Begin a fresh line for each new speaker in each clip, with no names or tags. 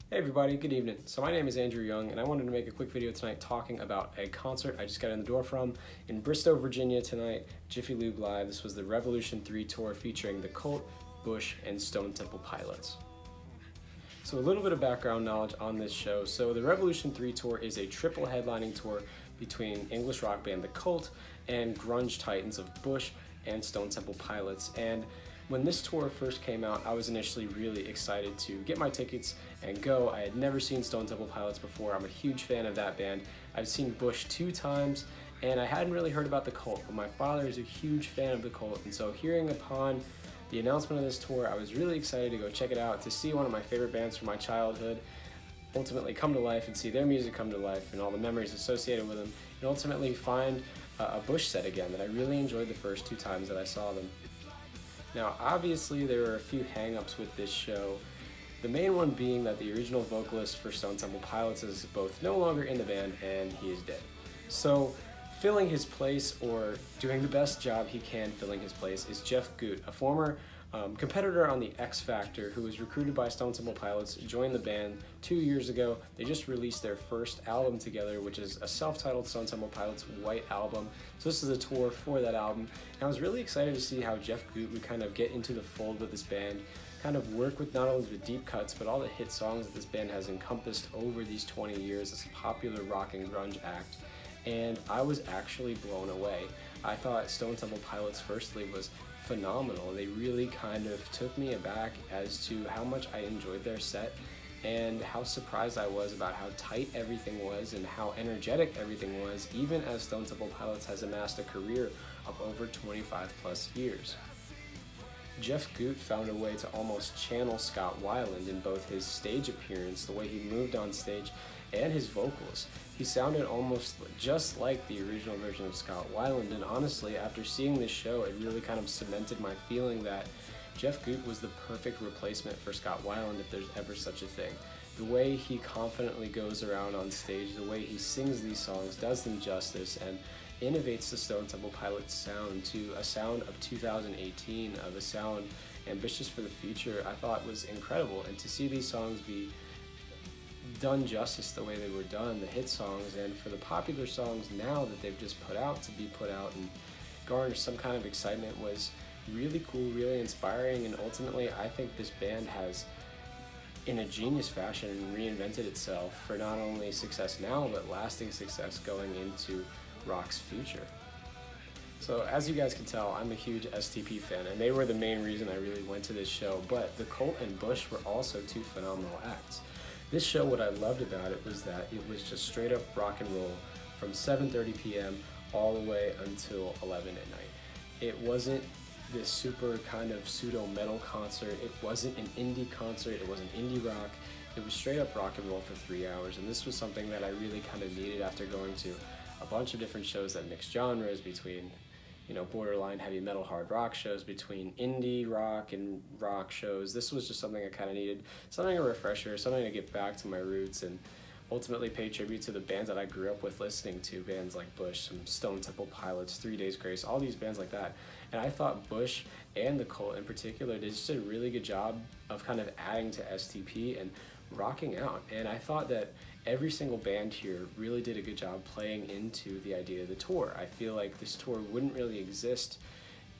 Hey everybody, good evening. So my name is Andrew Young and I wanted to make a quick video tonight talking about a concert I just got in the door from in Bristow, Virginia tonight, Jiffy Lube Live. This was the Revolution 3 tour featuring the Cult, Bush, and Stone Temple Pilots. So a little bit of background knowledge on this show. So the Revolution 3 tour is a triple headlining tour between English rock band The Cult and grunge titans of Bush and Stone Temple Pilots. And when this tour first came out, I was initially really excited to get my tickets and go. I had never seen Stone Temple Pilots before. I'm a huge fan of that band. I've seen Bush 2 times, and I hadn't really heard about The Cult, but my father is a huge fan of The Cult, and so hearing upon the announcement of this tour, I was really excited to go check it out, to see one of my favorite bands from my childhood ultimately come to life and see their music come to life and all the memories associated with them, and ultimately find a Bush set again that I really enjoyed the first 2 times that I saw them. Now, obviously, there were a few hang-ups with this show. The main one being that the original vocalist for Stone Temple Pilots is both no longer in the band and he is dead. So, filling his place, or doing the best job he can filling his place, is Jeff Goot, a former competitor on the X Factor who was recruited by Stone Temple Pilots, joined the band 2 years ago. They just released their first album together, which is a self-titled Stone Temple Pilots White Album. So this is a tour for that album. And I was really excited to see how Jeff Goot would kind of get into the fold with this band, kind of work with not only the deep cuts, but all the hit songs that this band has encompassed over these 20 years as a popular rock and grunge act. And I was actually blown away. I thought Stone Temple Pilots firstly was phenomenal. They really kind of took me aback as to how much I enjoyed their set and how surprised I was about how tight everything was and how energetic everything was, even as Stone Temple Pilots has amassed a career of over 25 plus years. Jeff Goot found a way to almost channel Scott Weiland in both his stage appearance, the way he moved on stage, and his vocals. He sounded almost just like the original version of Scott Weiland, and honestly, after seeing this show, it really kind of cemented my feeling that Jeff Goot was the perfect replacement for Scott Weiland if there's ever such a thing. The way he confidently goes around on stage, the way he sings these songs, does them justice, and innovates the Stone Temple Pilots sound to a sound of 2018, of a sound ambitious for the future, I thought was incredible. And to see these songs be done justice the way they were done, the hit songs, and for the popular songs now that they've just put out to be put out and garner some kind of excitement, was really cool, really inspiring, and ultimately I think this band has, in a genius fashion, reinvented itself for not only success now, but lasting success going into rock's future. So as you guys can tell, I'm a huge STP fan, and they were the main reason I really went to this show, but The Cult and Bush were also 2 phenomenal acts. This show, what I loved about it was that it was just straight up rock and roll from 7:30 p.m. all the way until 11 at night. It wasn't this super kind of pseudo metal concert. It wasn't an indie concert. It wasn't indie rock. It was straight up rock and roll for 3 hours, and this was something that I really kind of needed after going to a bunch of different shows that mix genres between, borderline heavy metal hard rock shows, between indie rock and rock shows. This was just something I kind of needed, something a refresher, something to get back to my roots and ultimately pay tribute to the bands that I grew up with listening to, bands like Bush, some Stone Temple Pilots, 3 Days Grace, all these bands like that. And I thought Bush and The Cult in particular did just a really good job of kind of adding to STP and rocking out. And I thought that every single band here really did a good job playing into the idea of the tour. I feel like this tour wouldn't really exist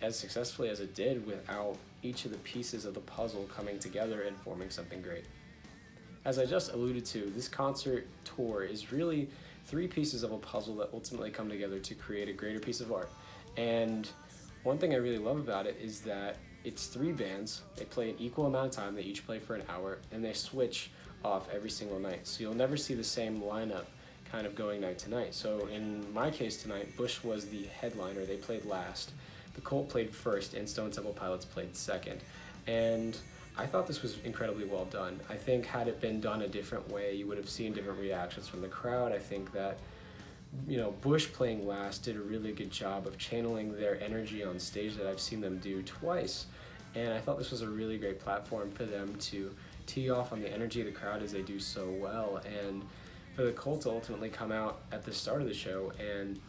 as successfully as it did without each of the pieces of the puzzle coming together and forming something great. As I just alluded to, this concert tour is really 3 pieces of a puzzle that ultimately come together to create a greater piece of art. And one thing I really love about it is that it's 3 bands. They play an equal amount of time. They each play for an hour, and they switch off every single night. So you'll never see the same lineup kind of going night to night. So in my case tonight, Bush was the headliner. They played last. The Cult played first, and Stone Temple Pilots played second. And I thought this was incredibly well done. I think had it been done a different way, you would have seen different reactions from the crowd. I think that, Bush playing last did a really good job of channeling their energy on stage that I've seen them do twice. And I thought this was a really great platform for them to tee off on the energy of the crowd as they do so well, and for the Cult to ultimately come out at the start of the show and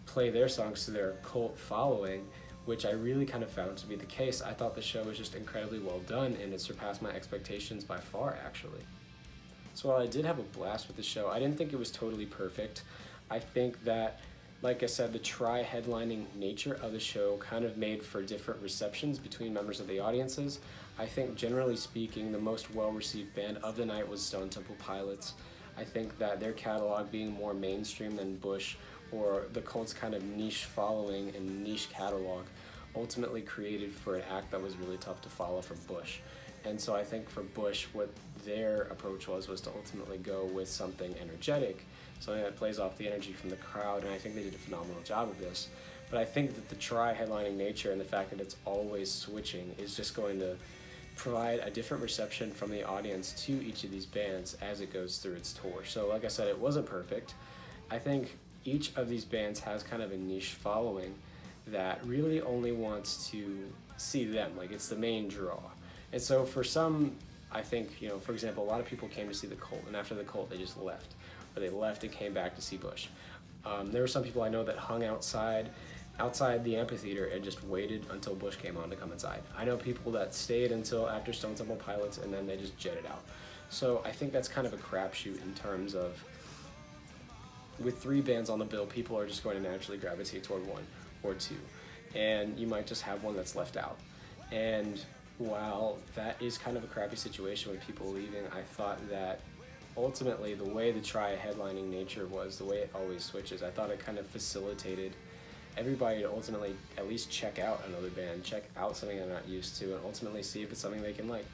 play their songs to their cult following, which I really kind of found to be the case. I thought the show was just incredibly well done, and it surpassed my expectations by far, actually. So while I did have a blast with the show, I didn't think it was totally perfect. I think that, like I said, the tri-headlining nature of the show kind of made for different receptions between members of the audiences. I think generally speaking, the most well-received band of the night was Stone Temple Pilots. I think that their catalog being more mainstream than Bush, or the Cult's kind of niche following and niche catalog, ultimately created for an act that was really tough to follow for Bush. And so I think for Bush, what their approach was to ultimately go with something energetic, something that plays off the energy from the crowd, and I think they did a phenomenal job of this. But I think that the tri-headlining nature and the fact that it's always switching is just going to provide a different reception from the audience to each of these bands as it goes through its tour. So like I said, it wasn't perfect. I think each of these bands has kind of a niche following that really only wants to see them, like it's the main draw. And so for some, I think, for example, a lot of people came to see the Cult, and after the Cult they just left, or they left and came back to see Bush. There were some people I know that hung outside the amphitheater and just waited until Bush came on to come inside. I know people that stayed until after Stone Temple Pilots and then they just jetted out. So I think that's kind of a crapshoot in terms of, with 3 bands on the bill, people are just going to naturally gravitate toward 1 or 2, and you might just have one that's left out. And while that is kind of a crappy situation with people leaving, I thought that ultimately the way the tri-headlining nature was, the way it always switches, I thought it kind of facilitated everybody to ultimately at least check out another band, check out something they're not used to, and ultimately see if it's something they can like.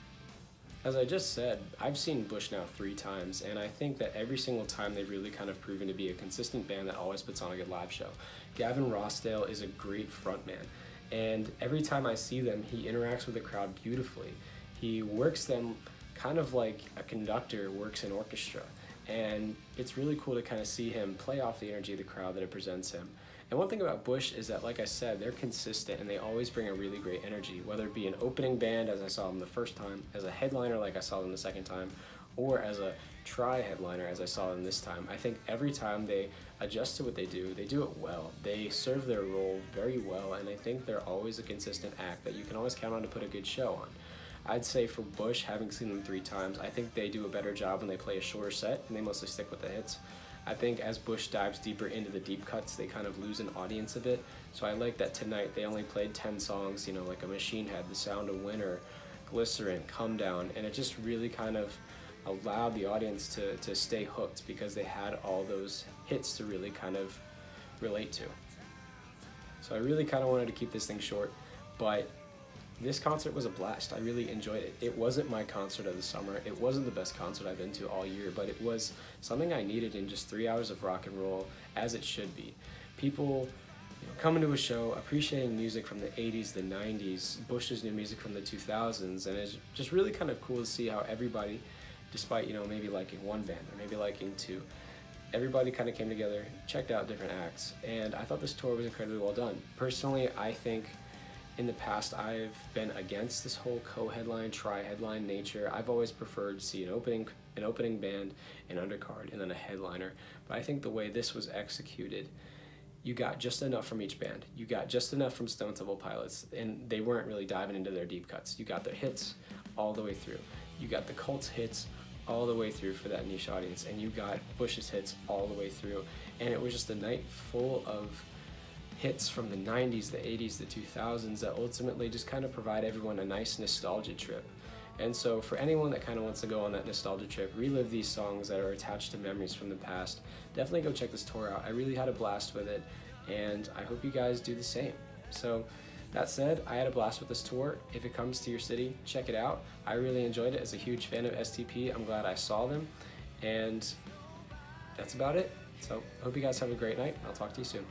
As I just said, I've seen Bush now 3 times, and I think that every single time they've really kind of proven to be a consistent band that always puts on a good live show. Gavin Rossdale is a great frontman, and every time I see them, he interacts with the crowd beautifully. He works them kind of like a conductor works an orchestra, and it's really cool to kind of see him play off the energy of the crowd that it presents him. And one thing about Bush is that, like I said, they're consistent and they always bring a really great energy, whether it be an opening band as I saw them the first time, as a headliner like I saw them the second time, or as a tri-headliner as I saw them this time. I think every time they adjust to what they do it well. They serve their role very well, and I think they're always a consistent act that you can always count on to put a good show on. I'd say for Bush, having seen them 3 times, I think they do a better job when they play a shorter set and they mostly stick with the hits. I think as Bush dives deeper into the deep cuts, they kind of lose an audience a bit. So I like that tonight they only played 10 songs, like A Machine Head, The Sound of Winter, Glycerin, Come Down, and it just really kind of allowed the audience to stay hooked because they had all those hits to really kind of relate to. So I really kind of wanted to keep this thing short, but this concert was a blast. I really enjoyed it. It wasn't my concert of the summer. It wasn't the best concert I've been to all year, but it was something I needed in just 3 hours of rock and roll, as it should be. People coming to a show, appreciating music from the 80s, the 90s, Bush's new music from the 2000s, and it's just really kind of cool to see how everybody, despite maybe liking one band or maybe liking 2, everybody kind of came together, checked out different acts, and I thought this tour was incredibly well done. Personally, I think in the past, I've been against this whole co-headline, tri-headline nature. I've always preferred to see an opening band, an undercard, and then a headliner. But I think the way this was executed, you got just enough from each band. You got just enough from Stone Temple Pilots, and they weren't really diving into their deep cuts. You got their hits all the way through. You got the Cult's hits all the way through for that niche audience, and you got Bush's hits all the way through. And it was just a night full of hits from the 90s, the 80s, the 2000s that ultimately just kind of provide everyone a nice nostalgia trip. And so for anyone that kind of wants to go on that nostalgia trip, relive these songs that are attached to memories from the past, definitely go check this tour out. I really had a blast with it, and I hope you guys do the same. So that said, I had a blast with this tour. If it comes to your city, check it out. I really enjoyed it. As a huge fan of STP, I'm glad I saw them, and that's about it. So hope you guys have a great night. I'll talk to you soon.